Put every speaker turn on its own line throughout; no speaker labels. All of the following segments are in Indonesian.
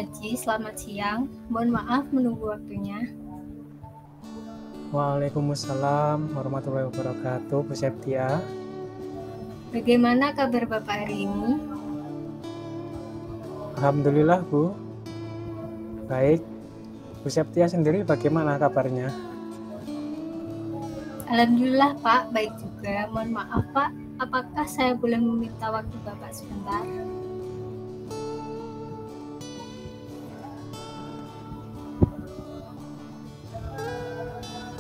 Aji, selamat siang. Mohon maaf menunggu waktunya.
Waalaikumsalam warahmatullahi wabarakatuh, Bu Septia.
Bagaimana kabar Bapak hari ini?
Alhamdulillah, Bu. Baik. Bu Septia sendiri bagaimana kabarnya?
Alhamdulillah Pak, baik juga. Mohon maaf Pak, apakah saya boleh meminta waktu Bapak sebentar?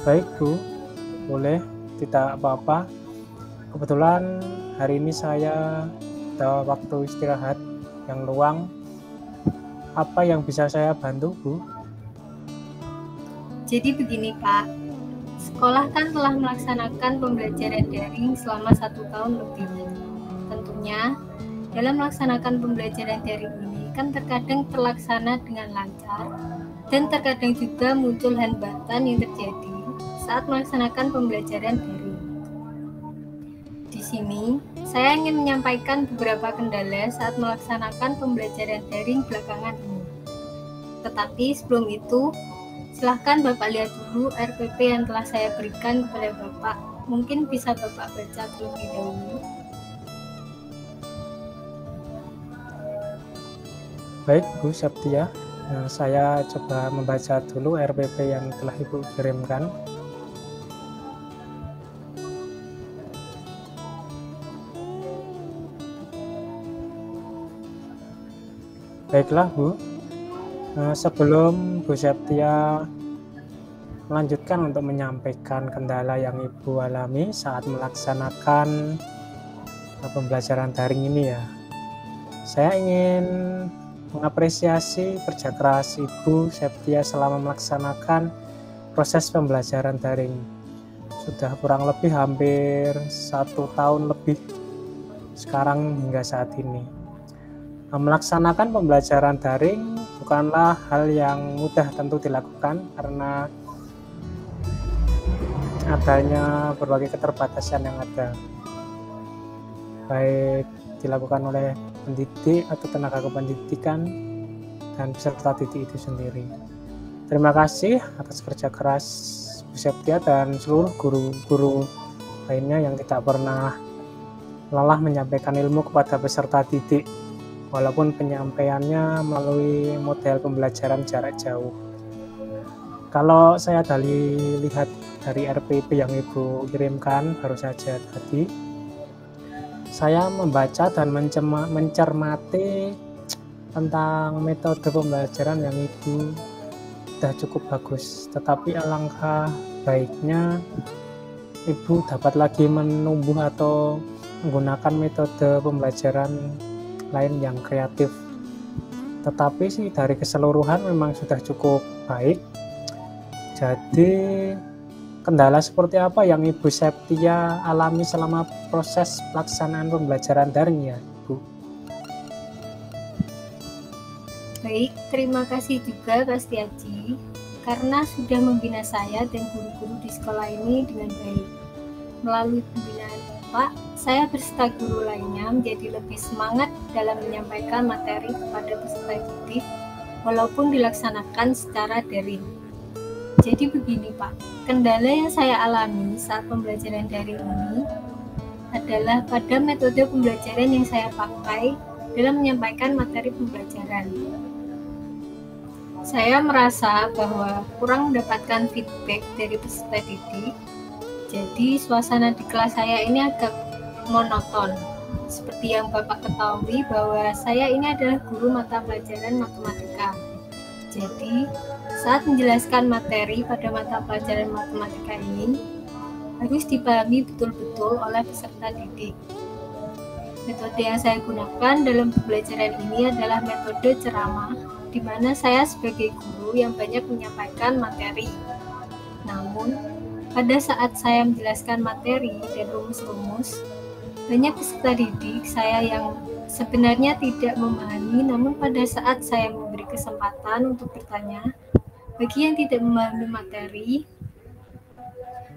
Baik, Bu. Boleh, tidak apa-apa. Kebetulan hari ini saya ada waktu istirahat yang luang. Apa yang bisa saya bantu, Bu?
Jadi begini Pak, sekolah kan telah melaksanakan pembelajaran daring selama 1 tahun lebih. Tentunya, dalam melaksanakan pembelajaran daring ini kan terkadang terlaksana dengan lancar dan terkadang juga muncul hambatan yang terjadi saat melaksanakan pembelajaran daring. Di sini, saya ingin menyampaikan beberapa kendala saat melaksanakan pembelajaran daring belakangan ini. Tetapi sebelum itu, silahkan Bapak lihat dulu RPP yang telah saya berikan kepada Bapak. Mungkin bisa Bapak baca terlebih dahulu.
Baik, Bu Septia. Saya coba membaca dulu RPP yang telah Ibu kirimkan. Baiklah, Bu. Sebelum Bu Septia melanjutkan untuk menyampaikan kendala yang Ibu alami saat melaksanakan pembelajaran daring ini ya, saya ingin mengapresiasi kerja keras Ibu Septia selama melaksanakan proses pembelajaran daring. Sudah kurang lebih hampir 1 tahun lebih sekarang hingga saat ini. Melaksanakan pembelajaran daring bukanlah hal yang mudah tentu dilakukan karena adanya berbagai keterbatasan yang ada, baik dilakukan oleh pendidik atau tenaga kependidikan dan peserta didik itu sendiri. Terima kasih atas kerja keras Bu Septia dan seluruh guru-guru lainnya yang tidak pernah lelah menyampaikan ilmu kepada peserta didik, walaupun penyampaiannya melalui model pembelajaran jarak jauh. Kalau saya lihat dari RPP yang Ibu kirimkan baru saja tadi, saya membaca dan mencermati tentang metode pembelajaran yang Ibu sudah cukup bagus. Tetapi alangkah baiknya Ibu dapat lagi menumbuh atau menggunakan metode pembelajaran lain yang kreatif. Tetapi sih dari keseluruhan memang sudah cukup baik. Jadi kendala seperti apa yang Ibu Septia alami selama proses pelaksanaan pembelajaran daring ya, Bu?
Baik, terima kasih juga Pak Setiaji karena sudah membina saya dan guru-guru di sekolah ini dengan baik. Melalui pembinaan Bapak, saya berserta guru lainnya menjadi lebih semangat dalam menyampaikan materi kepada peserta didik walaupun dilaksanakan secara daring. Jadi begini Pak, kendala yang saya alami saat pembelajaran daring ini adalah pada metode pembelajaran yang saya pakai dalam menyampaikan materi pembelajaran. Saya merasa bahwa kurang mendapatkan feedback dari peserta didik. Jadi suasana di kelas saya ini agak monoton. Seperti yang Bapak ketahui bahwa saya ini adalah guru mata pelajaran matematika. Jadi saat menjelaskan materi pada mata pelajaran matematika ini harus dipahami betul-betul oleh peserta didik. Metode yang saya gunakan dalam pembelajaran ini adalah metode ceramah, di mana saya sebagai guru yang banyak menyampaikan materi. Namun, pada saat saya menjelaskan materi dan rumus-rumus, banyak peserta didik saya yang sebenarnya tidak memahami, namun pada saat saya memberi kesempatan untuk bertanya, bagi yang tidak memahami materi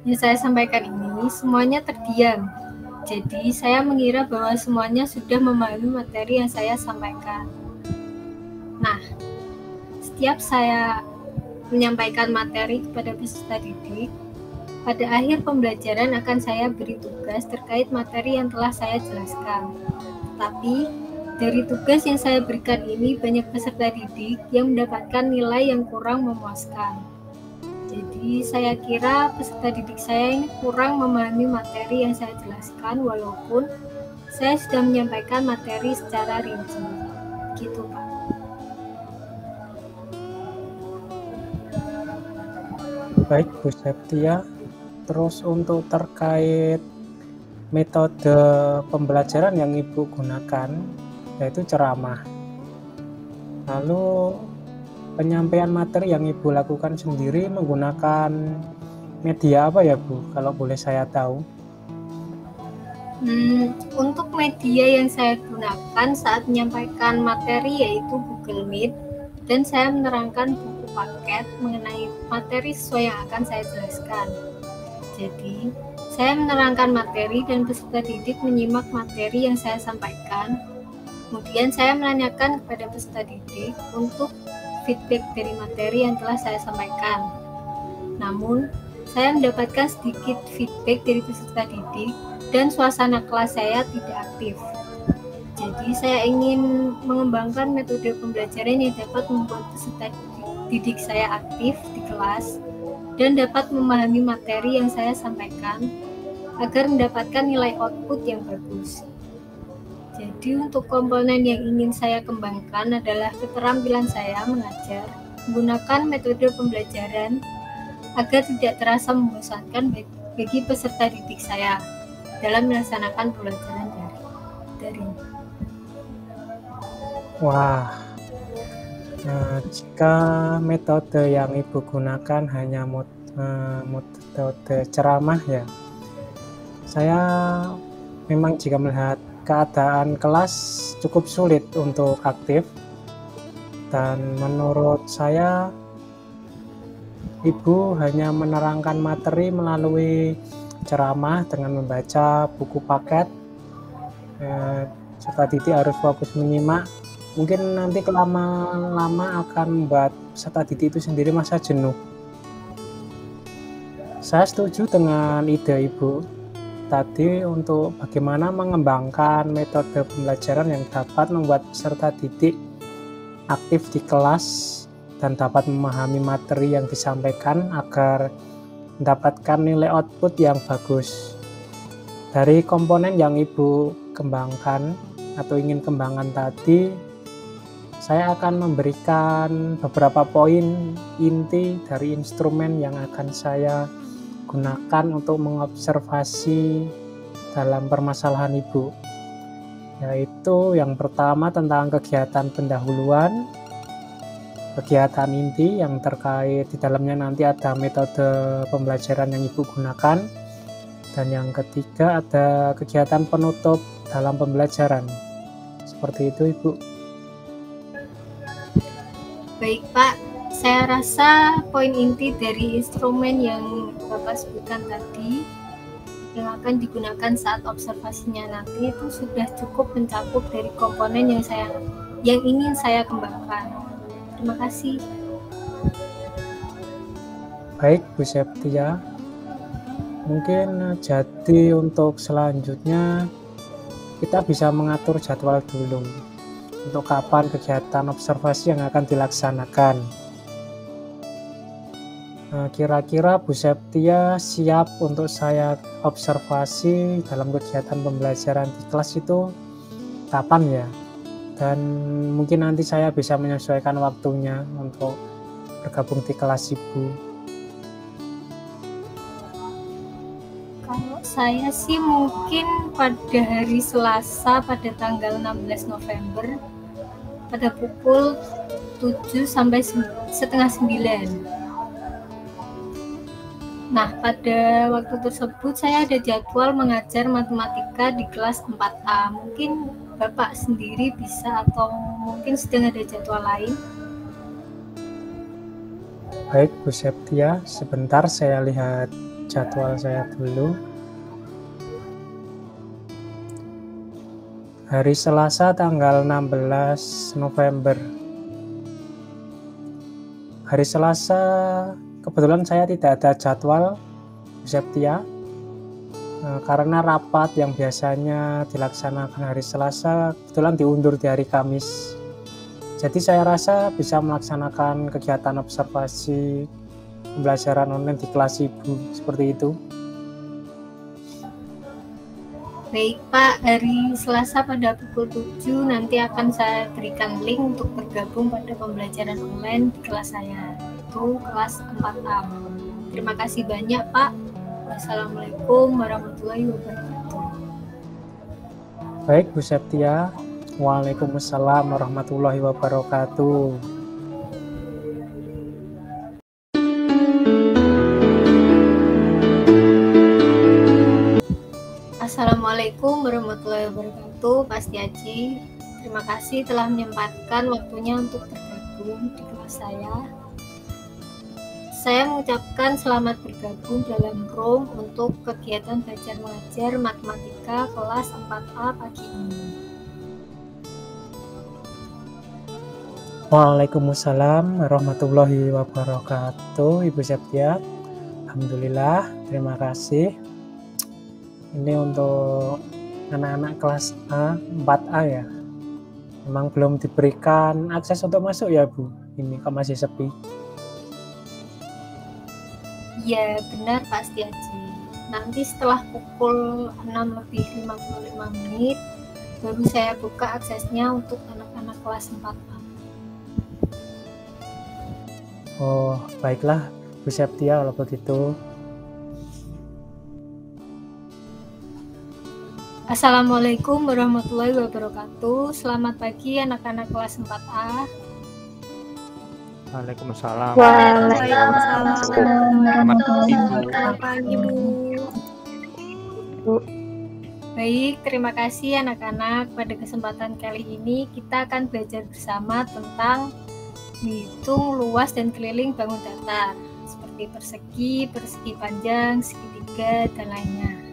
yang saya sampaikan ini, semuanya terdiam. Jadi, saya mengira bahwa semuanya sudah memahami materi yang saya sampaikan. Nah, setiap saya menyampaikan materi kepada peserta didik, pada akhir pembelajaran akan saya beri tugas terkait materi yang telah saya jelaskan. Tetapi, dari tugas yang saya berikan ini, banyak peserta didik yang mendapatkan nilai yang kurang memuaskan. Jadi, saya kira peserta didik saya ini kurang memahami materi yang saya jelaskan, walaupun saya sudah menyampaikan materi secara rinci. Gitu, Pak.
Baik, Bu Septia. Terus untuk terkait metode pembelajaran yang Ibu gunakan, yaitu ceramah. Lalu penyampaian materi yang Ibu lakukan sendiri menggunakan media apa ya, Bu? Kalau boleh saya tahu.
Untuk media yang saya gunakan saat menyampaikan materi yaitu Google Meet, dan saya menerangkan buku paket mengenai materi sesuai yang akan saya jelaskan. Jadi, saya menerangkan materi dan peserta didik menyimak materi yang saya sampaikan. Kemudian saya menanyakan kepada peserta didik untuk feedback dari materi yang telah saya sampaikan. Namun, saya mendapatkan sedikit feedback dari peserta didik dan suasana kelas saya tidak aktif. Jadi, saya ingin mengembangkan metode pembelajaran yang dapat membuat peserta didik saya aktif di kelas dan dapat memahami materi yang saya sampaikan agar mendapatkan nilai output yang bagus. Jadi untuk komponen yang ingin saya kembangkan adalah keterampilan saya mengajar menggunakan metode pembelajaran agar tidak terasa membosankan bagi peserta didik saya dalam melaksanakan pembelajaran daring.
Wah, jika metode yang Ibu gunakan hanya metode ceramah ya, saya memang jika melihat keadaan kelas cukup sulit untuk aktif, dan menurut saya Ibu hanya menerangkan materi melalui ceramah dengan membaca buku paket. Peserta didik harus fokus menyimak. Mungkin nanti lama-lama akan membuat peserta didik itu sendiri merasa jenuh. Saya setuju dengan ide Ibu tadi untuk bagaimana mengembangkan metode pembelajaran yang dapat membuat peserta didik aktif di kelas dan dapat memahami materi yang disampaikan agar mendapatkan nilai output yang bagus. Dari komponen yang Ibu kembangkan atau ingin kembangkan tadi, saya akan memberikan beberapa poin inti dari instrumen yang akan saya gunakan untuk mengobservasi dalam permasalahan Ibu. Yaitu yang pertama tentang kegiatan pendahuluan, kegiatan inti yang terkait di dalamnya nanti ada metode pembelajaran yang Ibu gunakan, dan yang ketiga ada kegiatan penutup dalam pembelajaran. Seperti itu, Ibu.
Baik, Pak. Saya rasa poin inti dari instrumen yang Bapak sebutkan tadi yang akan digunakan saat observasinya nanti itu sudah cukup mencakup dari komponen yang ingin saya kembangkan. Terima kasih.
Baik, Bu Septia. Mungkin jadi untuk selanjutnya kita bisa mengatur jadwal dulu untuk kapan kegiatan observasi yang akan dilaksanakan. Kira-kira Bu Septia siap untuk saya observasi dalam kegiatan pembelajaran di kelas itu kapan ya? Dan mungkin nanti saya bisa menyesuaikan waktunya untuk bergabung di kelas Ibu.
Kalau saya sih mungkin pada hari Selasa pada tanggal 16 November pada pukul 7 sampai setengah 9. Nah, pada waktu tersebut saya ada jadwal mengajar matematika di kelas 4A. Mungkin Bapak sendiri bisa atau mungkin sedang ada jadwal lain?
Baik, Bu Septia, sebentar saya lihat jadwal saya dulu. Hari Selasa tanggal 16 November. Hari Selasa kebetulan saya tidak ada jadwal Bu Septia, karena rapat yang biasanya dilaksanakan hari Selasa kebetulan diundur di hari Kamis. Jadi saya rasa bisa melaksanakan kegiatan observasi pembelajaran online di kelas Ibu, seperti itu.
Baik Pak, hari Selasa pada pukul 7 nanti akan saya berikan link untuk bergabung pada pembelajaran online di kelas saya, itu kelas 4A. Terima kasih banyak Pak. Wassalamualaikum warahmatullahi wabarakatuh.
Baik Bu Septia, Waalaikumsalam warahmatullahi wabarakatuh.
Assalamualaikum warahmatullahi wabarakatuh, Pak Setiaji. Terima kasih telah menyempatkan waktunya untuk bergabung di kelas saya. Saya mengucapkan selamat bergabung dalam room untuk kegiatan belajar mengajar matematika kelas 4A pagi ini.
Waalaikumsalam warahmatullahi wabarakatuh, Ibu Septia. Alhamdulillah, terima kasih. Ini untuk anak-anak kelas A, 4A ya. Memang belum diberikan akses untuk masuk ya Bu? Ini kok masih sepi?
Ya benar Pak Setiaji. Nanti setelah pukul 6:55 baru saya buka aksesnya untuk anak-anak kelas 4A.
Oh, baiklah Bu Septia kalau begitu.
Assalamualaikum warahmatullahi wabarakatuh. Selamat pagi anak-anak kelas 4A.
Waalaikumsalam.
Waalaikumsalam.
Selamat pagi, Bu.
Selamat pagi, Bu. Baik, terima kasih anak-anak. Pada kesempatan kali ini kita akan belajar bersama tentang menghitung luas dan keliling bangun datar, seperti persegi, persegi panjang, segitiga, dan lainnya.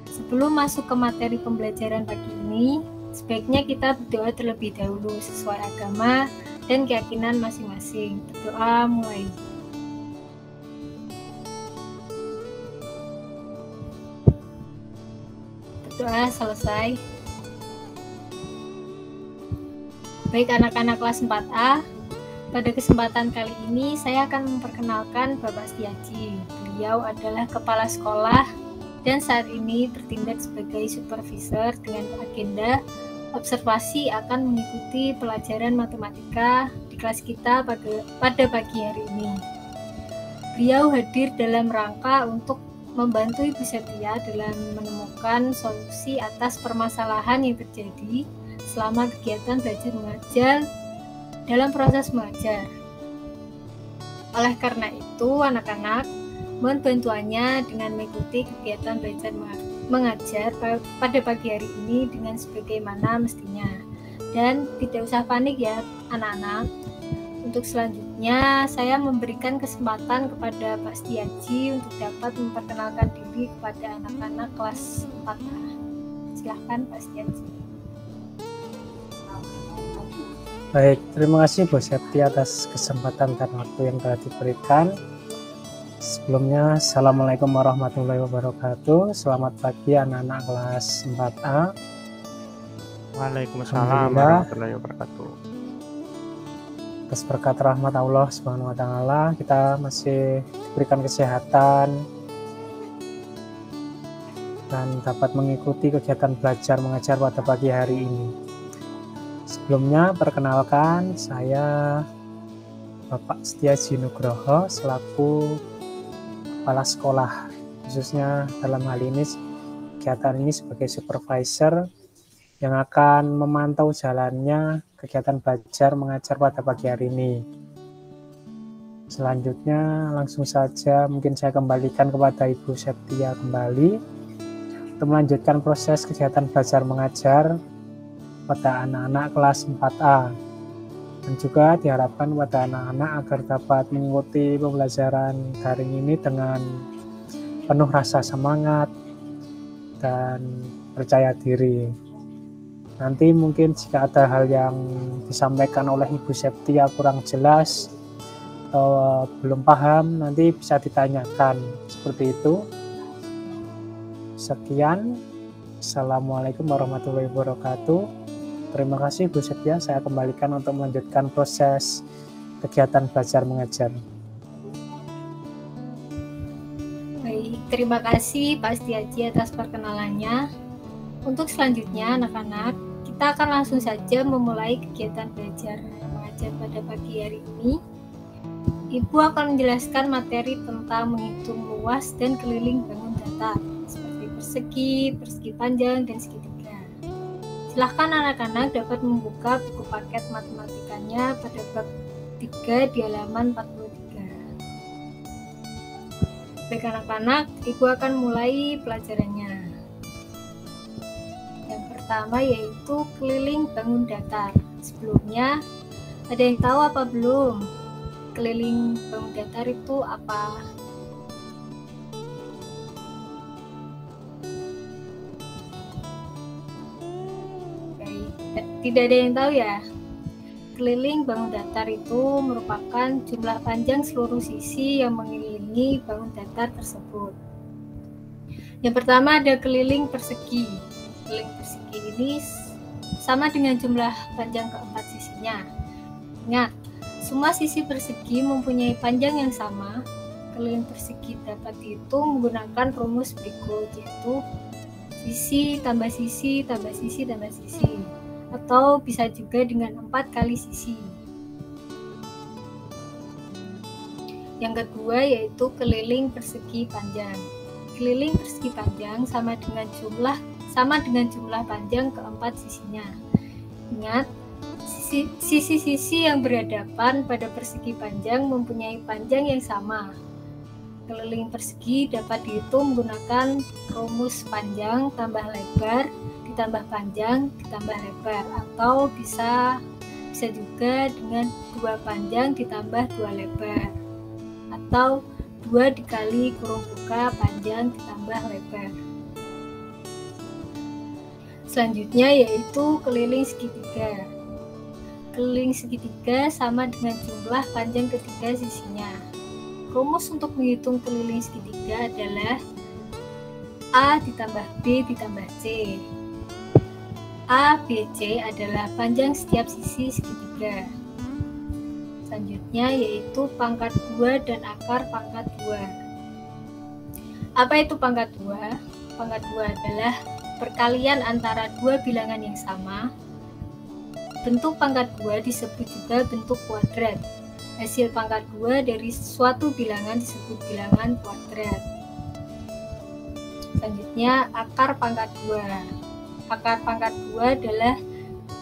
Sebelum masuk ke materi pembelajaran pagi ini, sebaiknya kita berdoa terlebih dahulu sesuai agama dan keyakinan masing-masing. Berdoa mulai. Berdoa selesai. Baik anak-anak kelas 4A, pada kesempatan kali ini saya akan memperkenalkan Bapak Setiaji. Beliau adalah kepala sekolah dan saat ini bertindak sebagai supervisor dengan agenda observasi akan mengikuti pelajaran matematika di kelas kita pada pagi hari ini. Beliau hadir dalam rangka untuk membantu Ibu Septia dalam menemukan solusi atas permasalahan yang terjadi selama kegiatan belajar mengajar dalam proses mengajar. Oleh karena itu, anak-anak, mohon bantuannya dengan mengikuti kegiatan belajar mengajar pada pagi hari ini dengan sebagaimana mestinya. Dan tidak usah panik ya anak-anak. Untuk selanjutnya, saya memberikan kesempatan kepada Pak Setiaji untuk dapat memperkenalkan diri kepada anak-anak kelas 4A. Silahkan Pak Setiaji.
Baik, terima kasih Bu Septia atas kesempatan dan waktu yang telah diberikan. Sebelumnya, Assalamualaikum warahmatullahi wabarakatuh. Selamat pagi anak-anak kelas 4A.
Waalaikumsalam warahmatullahi wabarakatuh.
Atas berkat rahmat Allah Subhanahu wa taala, kita masih diberikan kesehatan dan dapat mengikuti kegiatan belajar mengajar pada pagi hari ini. Sebelumnya, perkenalkan saya Bapak Setiaji Nugroho selaku kepala sekolah, khususnya dalam hal ini kegiatan ini sebagai supervisor yang akan memantau jalannya kegiatan belajar mengajar pada pagi hari ini. Selanjutnya langsung saja mungkin saya kembalikan kepada Ibu Septia kembali untuk melanjutkan proses kegiatan belajar mengajar pada anak-anak kelas 4A. Dan juga diharapkan pada anak-anak agar dapat mengikuti pembelajaran daring ini dengan penuh rasa semangat dan percaya diri. Nanti mungkin jika ada hal yang disampaikan oleh Ibu Septia kurang jelas atau belum paham, nanti bisa ditanyakan. Seperti itu. Sekian. Assalamualaikum warahmatullahi wabarakatuh. Terima kasih Bu Septia, saya kembalikan untuk melanjutkan proses kegiatan belajar mengajar.
Baik, terima kasih Pak Setiaji atas perkenalannya. Untuk selanjutnya anak-anak, kita akan langsung saja memulai kegiatan belajar mengajar pada pagi hari ini. Ibu akan menjelaskan materi tentang menghitung luas dan keliling bangun datar, seperti persegi, persegi panjang, dan segitiga. Silahkan anak-anak dapat membuka buku paket matematikanya pada bab 3 di halaman 43. Baik anak-anak, Ibu akan mulai pelajarannya. Yang pertama yaitu keliling bangun datar. Sebelumnya, ada yang tahu apa belum? Keliling bangun datar itu apa? Tidak ada yang tahu ya? Keliling bangun datar itu merupakan jumlah panjang seluruh sisi yang mengelilingi bangun datar tersebut. Yang pertama ada keliling persegi. Keliling persegi ini sama dengan jumlah panjang keempat sisinya. Ingat, semua sisi persegi mempunyai panjang yang sama. Keliling persegi dapat dihitung menggunakan rumus berikut, yaitu sisi tambah sisi tambah sisi tambah sisi, atau bisa juga dengan 4 kali sisi. Yang kedua yaitu keliling persegi panjang. Keliling persegi panjang sama dengan jumlah panjang keempat sisinya. Ingat, sisi-sisi yang berhadapan pada persegi panjang mempunyai panjang yang sama. Keliling persegi dapat dihitung menggunakan rumus panjang tambah lebar ditambah panjang ditambah lebar, atau bisa juga dengan 2 panjang ditambah 2 lebar, atau 2 dikali kurung buka panjang ditambah lebar. Selanjutnya yaitu keliling segitiga. Keliling segitiga sama dengan jumlah panjang ketiga sisinya. Rumus untuk menghitung keliling segitiga adalah A ditambah B ditambah C. A, B, C adalah panjang setiap sisi segitiga. Selanjutnya yaitu pangkat 2 dan akar pangkat 2. Apa itu pangkat 2? Pangkat 2 adalah perkalian antara 2 bilangan yang sama. Bentuk pangkat 2 disebut juga bentuk kuadrat. Hasil pangkat 2 dari suatu bilangan disebut bilangan kuadrat. Selanjutnya akar pangkat 2. Akar pangkat 2 adalah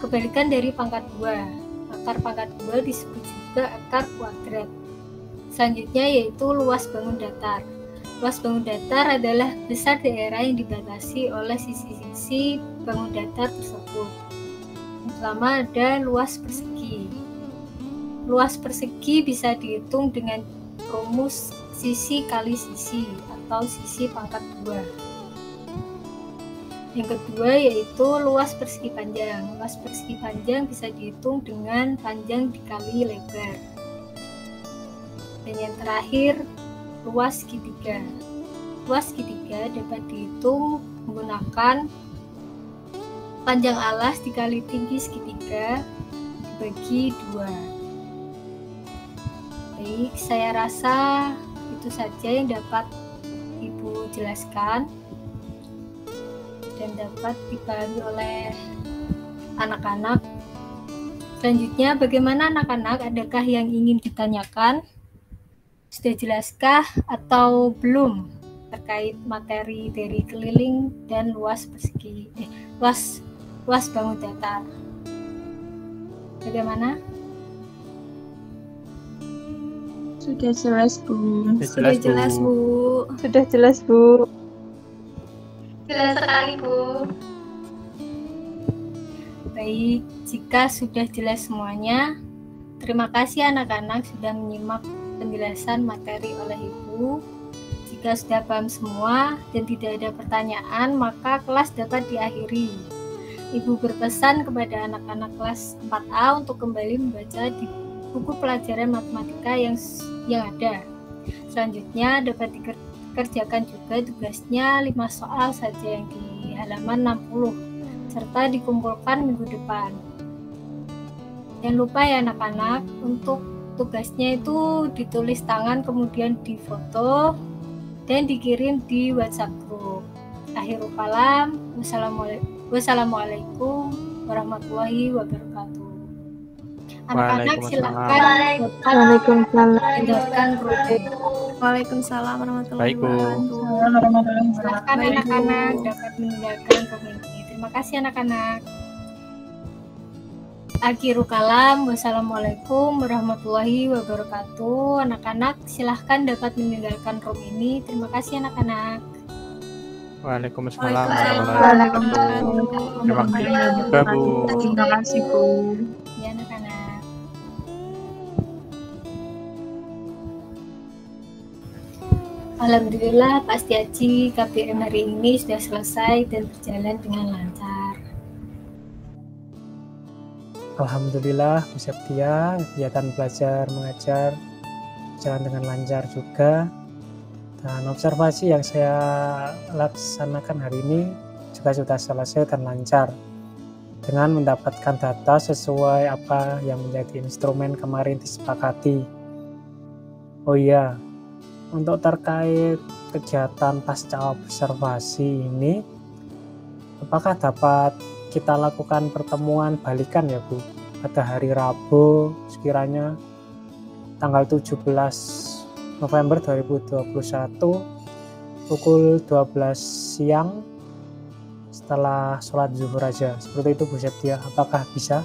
kebalikan dari pangkat 2. Akar pangkat 2 disebut juga akar kuadrat. Selanjutnya yaitu luas bangun datar. Luas bangun datar adalah besar daerah yang dibatasi oleh sisi-sisi bangun datar tersebut. Yang pertama ada luas persegi. Luas persegi bisa dihitung dengan rumus sisi kali sisi atau sisi pangkat 2. Yang kedua yaitu luas persegi panjang. Luas persegi panjang bisa dihitung dengan panjang dikali lebar. Dan yang terakhir, luas segitiga. Luas segitiga dapat dihitung menggunakan panjang alas dikali tinggi segitiga dibagi 2. Baik, saya rasa itu saja yang dapat Ibu jelaskan dan dapat dipahami oleh anak-anak. Selanjutnya, bagaimana anak-anak? Adakah yang ingin ditanyakan? Sudah jelaskah atau belum terkait materi dari keliling dan luas persegi, luas bangun datar? Bagaimana?
Sudah jelas, Bu.
Sudah jelas, Bu.
Sudah jelas, Bu.
Jelas sekali, Bu. Baik, jika sudah jelas semuanya, terima kasih anak-anak sudah menyimak penjelasan materi oleh Ibu. Jika sudah paham semua dan tidak ada pertanyaan, maka kelas dapat diakhiri. Ibu berpesan kepada anak-anak kelas 4A untuk kembali membaca di buku pelajaran matematika yang ada. Selanjutnya dapat dikerjakan juga tugasnya 5 soal saja yang di halaman 60 serta dikumpulkan minggu depan. Jangan lupa ya anak-anak, untuk tugasnya itu ditulis tangan kemudian difoto dan dikirim di WhatsApp group. Akhirul kalam, wassalamualaikum warahmatullahi wabarakatuh. Anak-anak silakan mendengarkan grupnya.
Waalaikumsalam warahmatullahi
Baik, Bu.
wabarakatuh.
Silakan anak-anak dapat mendengarkan grup ini. Terima kasih anak-anak. Akhirul kalam, wassalamualaikum warahmatullahi wabarakatuh. Anak-anak silahkan dapat meninggalkan room ini. Terima kasih anak-anak.
Waalaikumsalam
Waalaikumsalam.
warahmatullahi wabarakatuh. Terima kasih juga, Bu.
Terima kasih, Bu.
Ya anak-anak. Alhamdulillah Pak Setiaji KBM hari ini sudah selesai dan berjalan dengan lancar.
Alhamdulillah, Bu Septia, kegiatan belajar mengajar jalan dengan lancar juga. Dan observasi yang saya laksanakan hari ini juga sudah selesai dan lancar dengan mendapatkan data sesuai apa yang menjadi instrumen kemarin disepakati. Oh iya, untuk terkait kegiatan pasca observasi ini, apakah dapat kita lakukan pertemuan balikan ya Bu pada hari Rabu sekiranya tanggal 17 November 2021 pukul 12 siang setelah sholat zuhur aja, seperti itu Bu Septia, apakah bisa?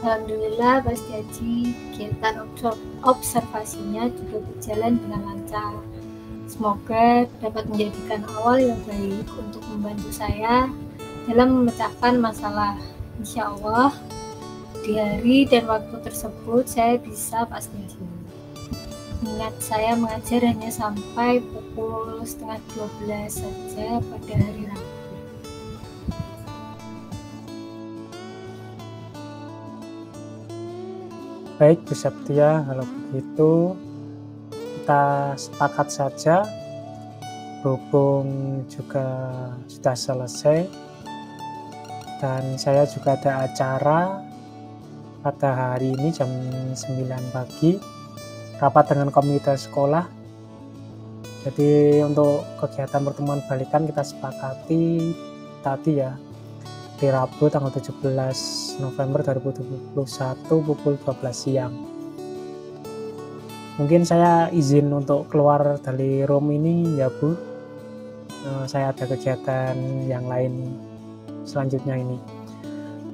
Alhamdulillah Pak Setiaji kegiatan observasinya juga berjalan dengan lancar. Semoga dapat menjadikan awal yang baik untuk membantu saya dalam memecahkan masalah. Insya Allah di hari dan waktu tersebut saya bisa pasti. Ingat saya mengajar hanya sampai pukul 11:30 saja pada hari Rabu.
Baik Bu Septia, kalau begitu kita sepakat saja, berhubung juga sudah selesai dan saya juga ada acara pada hari ini jam 9 pagi, rapat dengan komite sekolah. Jadi untuk kegiatan pertemuan balikan kita sepakati tadi ya, di Rabu tanggal 17 November 2021 pukul 12 siang. Mungkin saya izin untuk keluar dari room ini ya Bu. Saya ada kegiatan yang lain selanjutnya ini.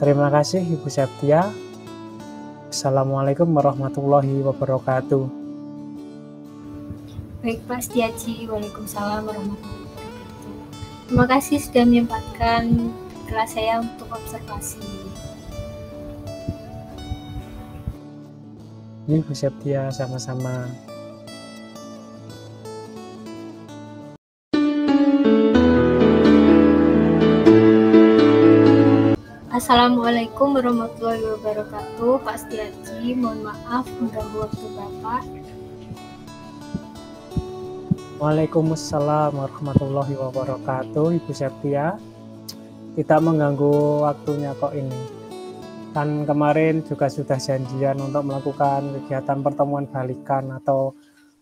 Terima kasih Ibu Septia. Assalamualaikum warahmatullahi wabarakatuh.
Baik Pak Setiaji, waalaikumsalam warahmatullahi wabarakatuh. Terima kasih sudah menyempatkan kelas saya untuk observasi.
Ini Bu Septia, sama-sama.
Assalamualaikum warahmatullahi wabarakatuh. Pak Setiaji, mohon maaf mengganggu waktu Bapak.
Waalaikumsalam warahmatullahi wabarakatuh, Ibu Septia. Tidak mengganggu waktunya kok ini. Kan kemarin juga sudah janjian untuk melakukan kegiatan pertemuan balikan atau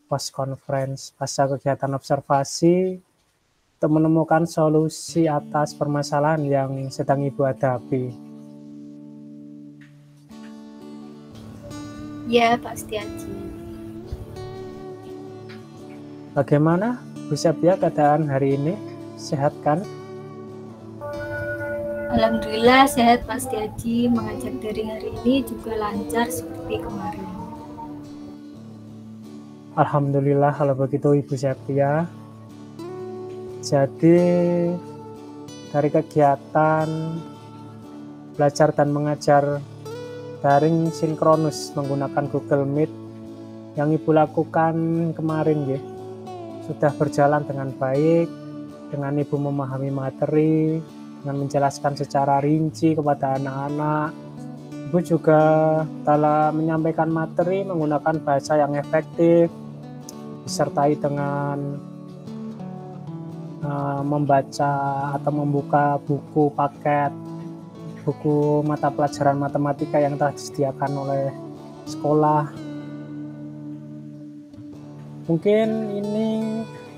post conference pasca kegiatan observasi untuk menemukan solusi atas permasalahan yang sedang Ibu hadapi.
Ya Pak Setiaji.
Bagaimana Bu Septia keadaan hari ini? Sehat kan?
Alhamdulillah sehat Pak Setiaji, mengajar daring hari ini juga lancar seperti kemarin.
Alhamdulillah kalau begitu Ibu Septia. Jadi dari kegiatan belajar dan mengajar daring sinkronus menggunakan Google Meet yang Ibu lakukan kemarin ya, sudah berjalan dengan baik, dengan Ibu memahami materi, dengan menjelaskan secara rinci kepada anak-anak Ibu juga dalam menyampaikan materi menggunakan bahasa yang efektif, disertai dengan membaca atau membuka buku paket, buku mata pelajaran matematika yang telah disediakan oleh sekolah. Mungkin ini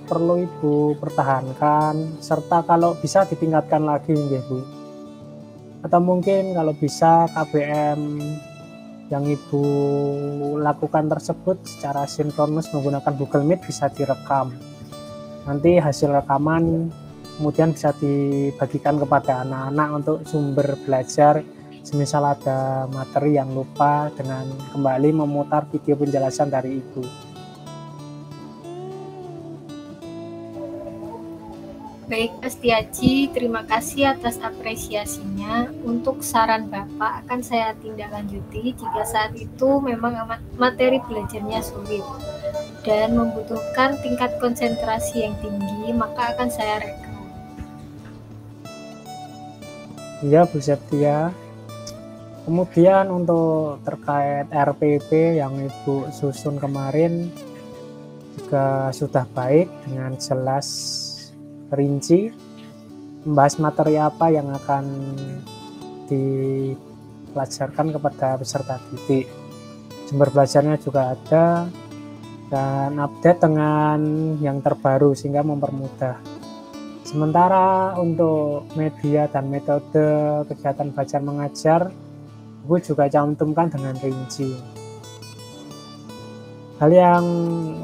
perlu Ibu pertahankan, serta kalau bisa ditingkatkan lagi nggih Bu. Atau mungkin kalau bisa KBM yang Ibu lakukan tersebut secara sinkronus menggunakan Google Meet bisa direkam. Nanti hasil rekaman kemudian bisa dibagikan kepada anak-anak untuk sumber belajar, semisal ada materi yang lupa, dengan kembali memutar video penjelasan dari Ibu.
Baik, Pak Setiaji, terima kasih atas apresiasinya. Untuk saran Bapak akan saya tindak lanjuti jika saat itu memang materi belajarnya sulit dan membutuhkan tingkat konsentrasi yang tinggi, maka akan saya rekam.
Iya Bu Septia. Kemudian untuk terkait RPP yang Ibu susun kemarin juga sudah baik, dengan jelas rinci membahas materi apa yang akan dipelajarkan kepada peserta didik. Sumber belajarnya juga ada dan update dengan yang terbaru sehingga mempermudah. Sementara untuk media dan metode kegiatan belajar mengajar, Ibu juga cantumkan dengan rinci. Hal yang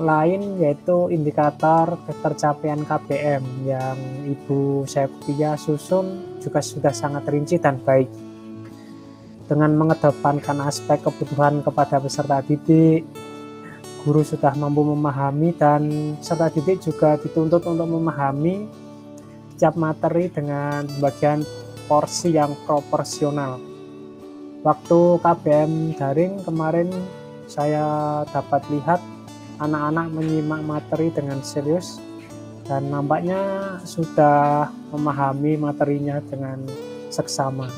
lain yaitu indikator ketercapaian KBM yang Ibu Septia susun juga sudah sangat rinci dan baik. Dengan mengedepankan aspek kebutuhan kepada peserta didik, guru sudah mampu memahami dan peserta didik juga dituntut untuk memahami setiap materi dengan bagian porsi yang proporsional. Waktu KBM daring kemarin saya dapat lihat anak-anak menyimak materi dengan serius dan nampaknya sudah memahami materinya dengan seksama.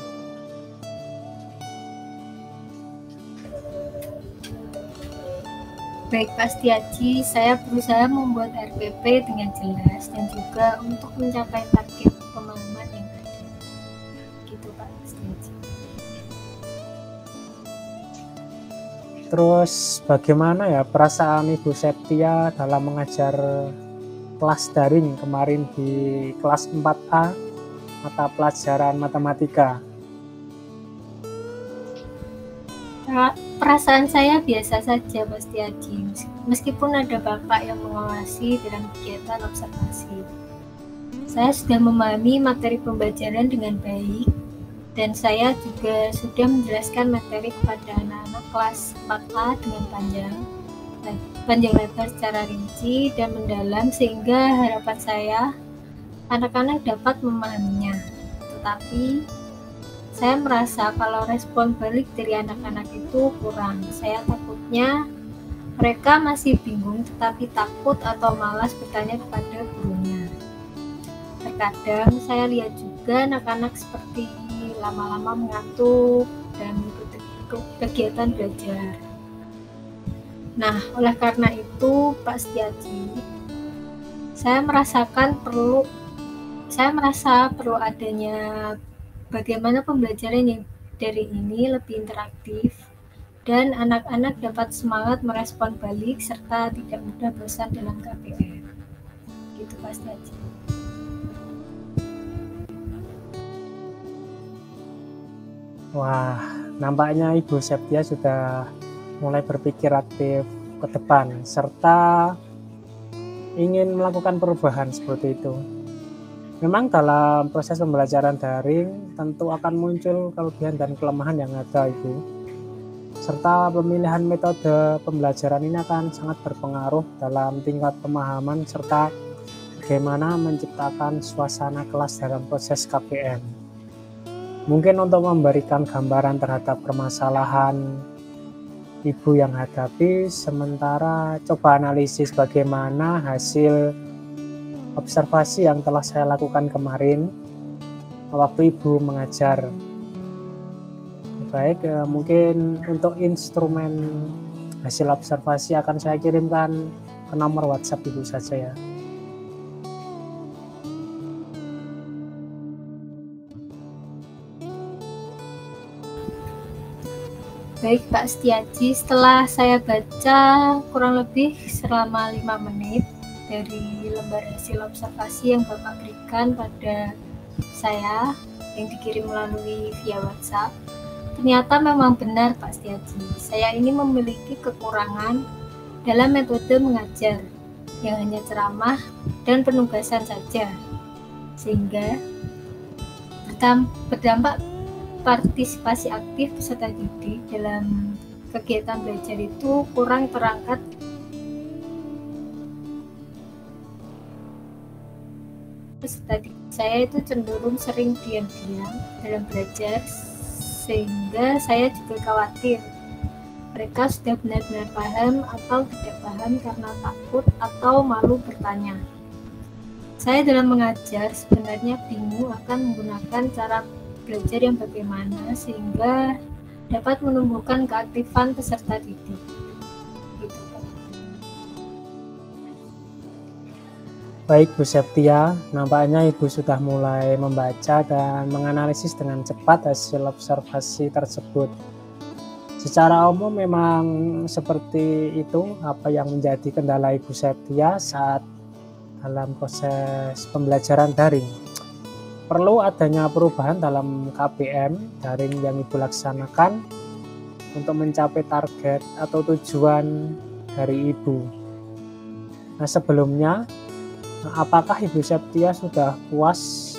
Baik Pak Setiaji, saya berusaha membuat RPP dengan jelas dan juga untuk mencapai target pemahaman yang ada. Gitu Pak Setiaji.
Terus bagaimana ya perasaan Ibu Septia dalam mengajar kelas daring kemarin di kelas 4A mata pelajaran matematika?
Perasaan saya biasa saja Pak Setiaji, meskipun ada Bapak yang mengawasi dalam kegiatan observasi. Saya sudah memahami materi pembelajaran dengan baik dan saya juga sudah menjelaskan materi kepada anak-anak kelas 4A dengan panjang lebar secara rinci dan mendalam sehingga harapan saya anak-anak dapat memahaminya. Tetapi saya merasa kalau respon balik dari anak-anak itu kurang. Saya takutnya mereka masih bingung tetapi takut atau malas bertanya kepada gurunya. Terkadang saya lihat juga anak-anak seperti lama-lama mengantuk dan mengikuti kegiatan belajar. Nah, oleh karena itu Pak Setiaji, saya merasa perlu adanya bagaimana pembelajaran yang dari ini lebih interaktif dan anak-anak dapat semangat merespon balik serta tidak mudah bosan dalam KBM. Gitu Pak Setiaji.
Wah, nampaknya Ibu Septia sudah mulai berpikir aktif ke depan serta ingin melakukan perubahan seperti itu. Memang dalam proses pembelajaran daring tentu akan muncul kelebihan dan kelemahan yang ada Ibu. Serta pemilihan metode pembelajaran ini akan sangat berpengaruh dalam tingkat pemahaman serta bagaimana menciptakan suasana kelas dalam proses KBM. Mungkin untuk memberikan gambaran terhadap permasalahan Ibu yang hadapi, sementara coba analisis bagaimana hasil observasi yang telah saya lakukan kemarin waktu Ibu mengajar. Baik, mungkin untuk instrumen hasil observasi akan saya kirimkan ke nomor WhatsApp Ibu saja ya.
Baik Pak Setiaji, setelah saya baca kurang lebih selama 5 menit dari lembar hasil observasi yang Bapak berikan pada saya yang dikirim melalui via WhatsApp, ternyata memang benar Pak Setiaji, saya ini memiliki kekurangan dalam metode mengajar yang hanya ceramah dan penugasan saja, sehingga berdampak partisipasi aktif peserta didik dalam kegiatan belajar itu kurang terangkat. Peserta didik saya itu cenderung sering diam-diam dalam belajar, sehingga saya juga khawatir mereka sudah benar-benar paham atau tidak paham karena takut atau malu bertanya. Saya dalam mengajar sebenarnya bingung akan menggunakan cara belajar yang bagaimana sehingga dapat menumbuhkan keaktifan peserta didik. Gitu.
Baik Bu Septia, nampaknya Ibu sudah mulai membaca dan menganalisis dengan cepat hasil observasi tersebut. Secara umum memang seperti itu apa yang menjadi kendala Ibu Septia saat dalam proses pembelajaran daring. Perlu adanya perubahan dalam KBM daring yang Ibu laksanakan untuk mencapai target atau tujuan dari Ibu. Nah, sebelumnya, apakah Ibu Septia sudah puas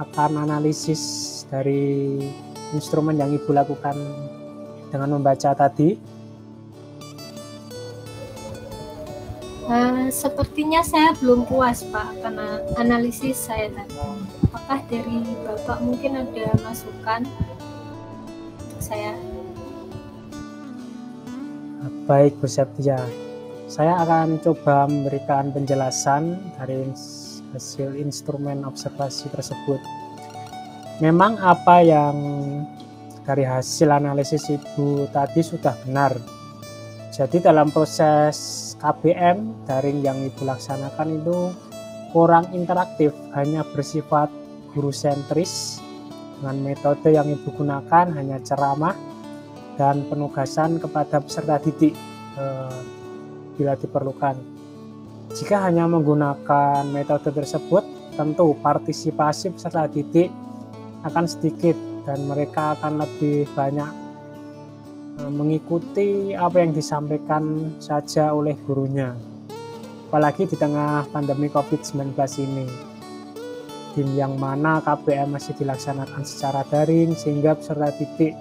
akan analisis dari instrumen yang Ibu lakukan dengan membaca tadi?
Sepertinya saya belum puas Pak karena analisis saya tadi. Apakah dari Bapak mungkin ada masukan untuk saya?
Baik Bu Septia, saya akan coba memberikan penjelasan dari hasil instrumen observasi tersebut. Memang apa yang dari hasil analisis Ibu tadi sudah benar. Jadi dalam proses KBM daring yang Ibu laksanakan itu kurang interaktif, hanya bersifat guru sentris. Dengan metode yang Ibu gunakan hanya ceramah dan penugasan kepada peserta didik bila diperlukan. Jika hanya menggunakan metode tersebut, tentu partisipasi peserta didik akan sedikit dan mereka akan lebih banyak mengikuti apa yang disampaikan saja oleh gurunya. Apalagi di tengah pandemi COVID-19 ini, di yang mana KBM masih dilaksanakan secara daring, sehingga peserta didik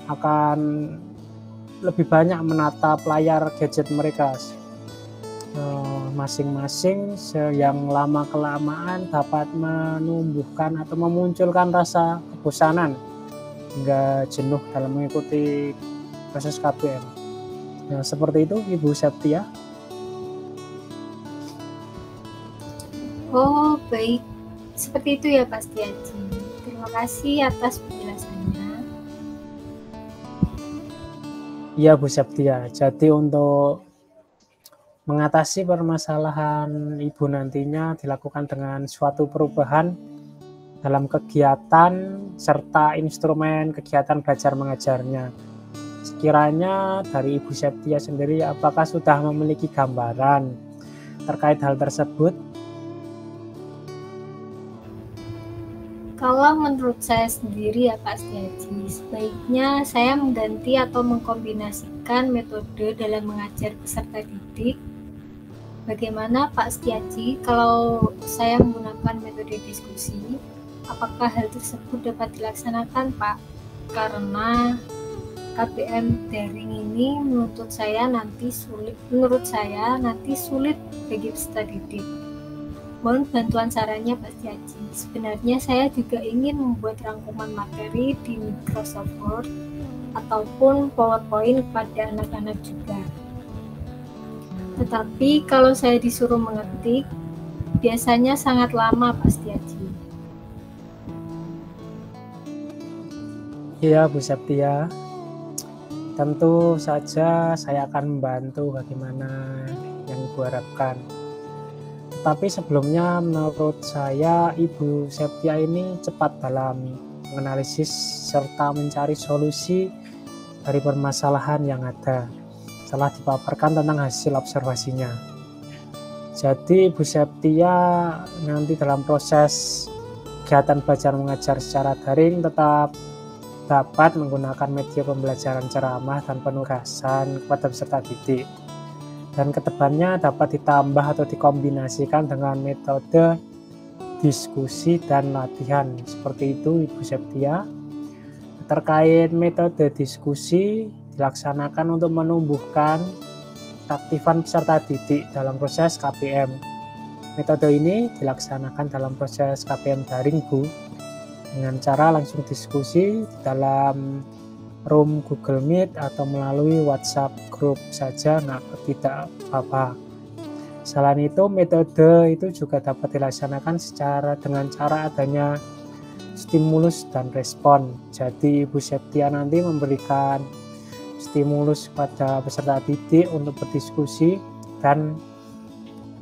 akan lebih banyak menatap layar gadget mereka masing-masing, yang lama-kelamaan dapat menumbuhkan atau memunculkan rasa kebosanan hingga jenuh dalam mengikuti proses KBM. Nah, seperti itu Ibu Septia.
Oh baik, seperti itu ya Pak Setiaji. Terima kasih atas penjelasannya.
Iya Bu Septia, jadi untuk mengatasi permasalahan Ibu nantinya dilakukan dengan suatu perubahan dalam kegiatan serta instrumen kegiatan belajar mengajarnya. Sekiranya dari Ibu Septia sendiri, apakah sudah memiliki gambaran terkait hal tersebut?
Kalau menurut saya sendiri ya Pak Setiaji, sebaiknya saya mengganti atau mengkombinasikan metode dalam mengajar peserta didik. Bagaimana Pak Setiaji kalau saya menggunakan metode diskusi? Apakah hal tersebut dapat dilaksanakan Pak? Karena KBM daring ini menurut saya nanti sulit bagi peserta didik. Mohon bantuan sarannya Pak Setiaji. Sebenarnya saya juga ingin membuat rangkuman materi di Microsoft Word ataupun PowerPoint kepada anak-anak juga. Tetapi kalau saya disuruh mengetik, biasanya sangat lama Pak Setiaji.
Iya, Bu Septia. Tentu saja saya akan membantu bagaimana yang Ibu harapkan. Tetapi sebelumnya menurut saya Ibu Septia ini cepat dalam menganalisis serta mencari solusi dari permasalahan yang ada setelah dipaparkan tentang hasil observasinya. Jadi Ibu Septia nanti dalam proses kegiatan belajar mengajar secara daring tetap dapat menggunakan media pembelajaran ceramah dan penugasan kepada peserta didik. Dan kedepannya dapat ditambah atau dikombinasikan dengan metode diskusi dan latihan. Seperti itu Ibu Septia. Terkait metode diskusi dilaksanakan untuk menumbuhkan keaktifan peserta didik dalam proses KPM. Metode ini dilaksanakan dalam proses KPM daring, Bu, dengan cara langsung diskusi di dalam room Google Meet atau melalui WhatsApp group saja, tidak apa-apa. Selain itu, metode itu juga dapat dilaksanakan dengan cara adanya stimulus dan respon. Jadi Ibu Septia nanti memberikan stimulus pada peserta didik untuk berdiskusi dan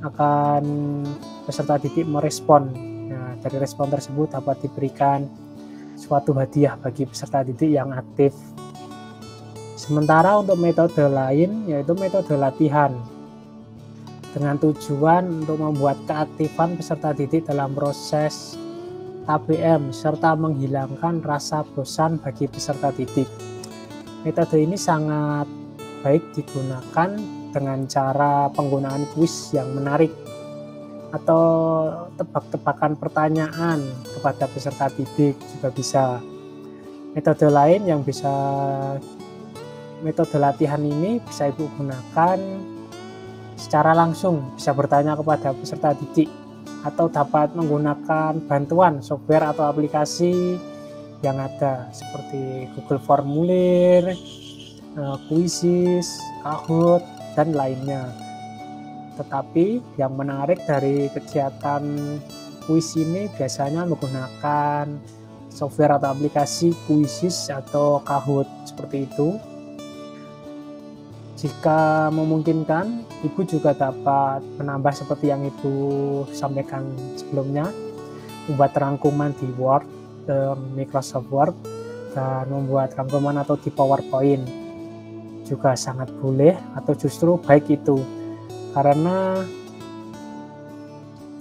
akan peserta didik merespon. Nah, dari respon tersebut dapat diberikan suatu hadiah bagi peserta didik yang aktif. Sementara untuk metode lain yaitu metode latihan dengan tujuan untuk membuat keaktifan peserta didik dalam proses KPM serta menghilangkan rasa bosan bagi peserta didik. Metode ini sangat baik digunakan dengan cara penggunaan kuis yang menarik atau tebak-tebakan pertanyaan kepada peserta didik juga bisa. Metode lain yang metode latihan ini bisa Ibu gunakan secara langsung, bisa bertanya kepada peserta didik atau dapat menggunakan bantuan software atau aplikasi yang ada seperti Google Formulir, Quizzes, Kahoot, dan lainnya. Tetapi yang menarik dari kegiatan kuis ini biasanya menggunakan software atau aplikasi Quizzes atau Kahoot seperti itu. Jika memungkinkan, Ibu juga dapat menambah seperti yang Ibu sampaikan sebelumnya, membuat rangkuman di Word, Microsoft Word, dan membuat rangkuman atau di PowerPoint juga sangat boleh atau justru baik itu. Karena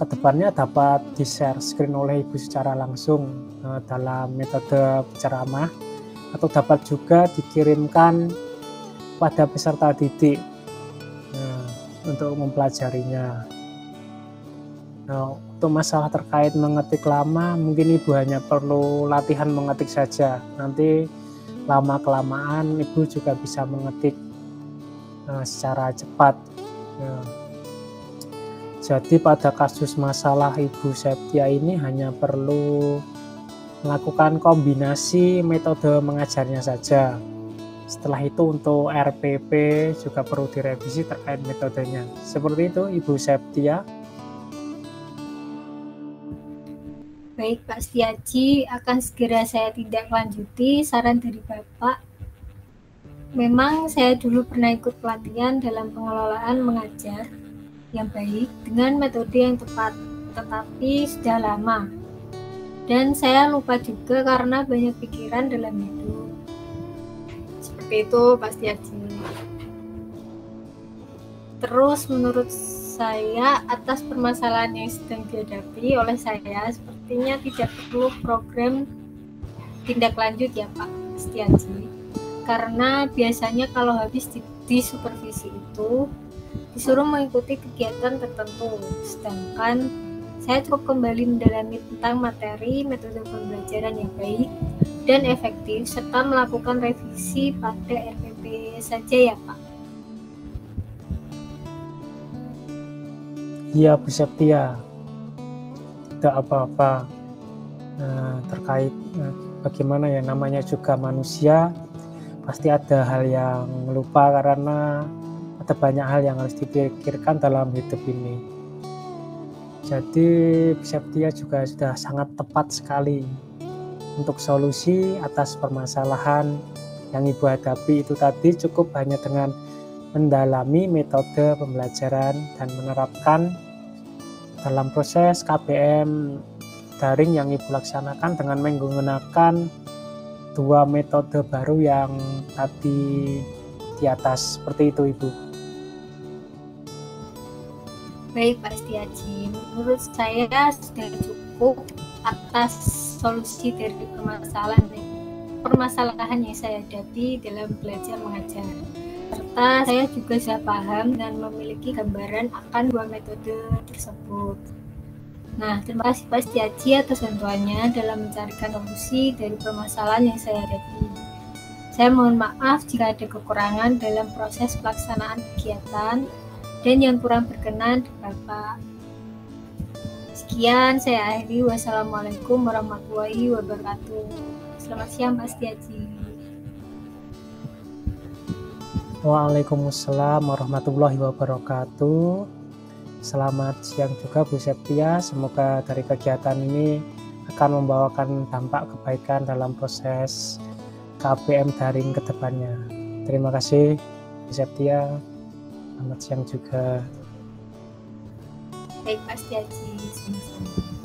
kedepannya dapat di-share screen oleh Ibu secara langsung dalam metode ceramah atau dapat juga dikirimkan pada peserta didik untuk mempelajarinya. Nah, untuk masalah terkait mengetik lama, mungkin Ibu hanya perlu latihan mengetik saja. Nanti lama-kelamaan Ibu juga bisa mengetik secara cepat. Jadi pada kasus masalah Ibu Septia ini hanya perlu melakukan kombinasi metode mengajarnya saja. Setelah itu untuk RPP juga perlu direvisi terkait metodenya. Seperti itu Ibu Septia.
Baik Pak Setiaji, akan segera saya tindak lanjuti saran dari Bapak. Memang saya dulu pernah ikut pelatihan dalam pengelolaan mengajar yang baik dengan metode yang tepat, tetapi sudah lama. Dan saya lupa juga karena banyak pikiran dalam hidup. Seperti itu Pak Setiaji. Terus menurut saya atas permasalahan yang sedang dihadapi oleh saya sepertinya tidak perlu program tindak lanjut ya Pak Setiaji. Karena biasanya kalau habis di supervisi itu disuruh mengikuti kegiatan tertentu, sedangkan saya cukup kembali mendalami tentang materi, metode pembelajaran yang baik dan efektif, serta melakukan revisi pada RPP saja ya Pak.
Iya Bu Septia, tidak apa-apa. Terkait bagaimana ya, namanya juga manusia, pasti ada hal yang lupa karena ada banyak hal yang harus dipikirkan dalam hidup ini. Jadi Bu Septia juga sudah sangat tepat sekali untuk solusi atas permasalahan yang Ibu hadapi itu tadi cukup hanya dengan mendalami metode pembelajaran dan menerapkan dalam proses KBM daring yang Ibu laksanakan dengan menggunakan 2 metode baru yang tadi di atas. Seperti itu, Ibu.
Baik Pak Setiaji, menurut saya sudah cukup atas solusi dari permasalahan yang saya hadapi dalam belajar mengajar. Serta saya juga sudah paham dan memiliki gambaran akan 2 metode tersebut. Nah, terima kasih Pak Setiaji atas bantuannya dalam mencarikan solusi dari permasalahan yang saya hadapi. Saya mohon maaf jika ada kekurangan dalam proses pelaksanaan kegiatan dan yang kurang berkenan di Bapak. Sekian, saya akhiri. Wassalamualaikum warahmatullahi wabarakatuh. Selamat siang Pak Setiaji.
Waalaikumsalam warahmatullahi wabarakatuh. Selamat siang juga Bu Septia. Semoga dari kegiatan ini akan membawakan dampak kebaikan dalam proses KBM daring ke depannya. Terima kasih Bu Septia. Selamat siang juga.
Baik Pak Setiaji, sama-sama.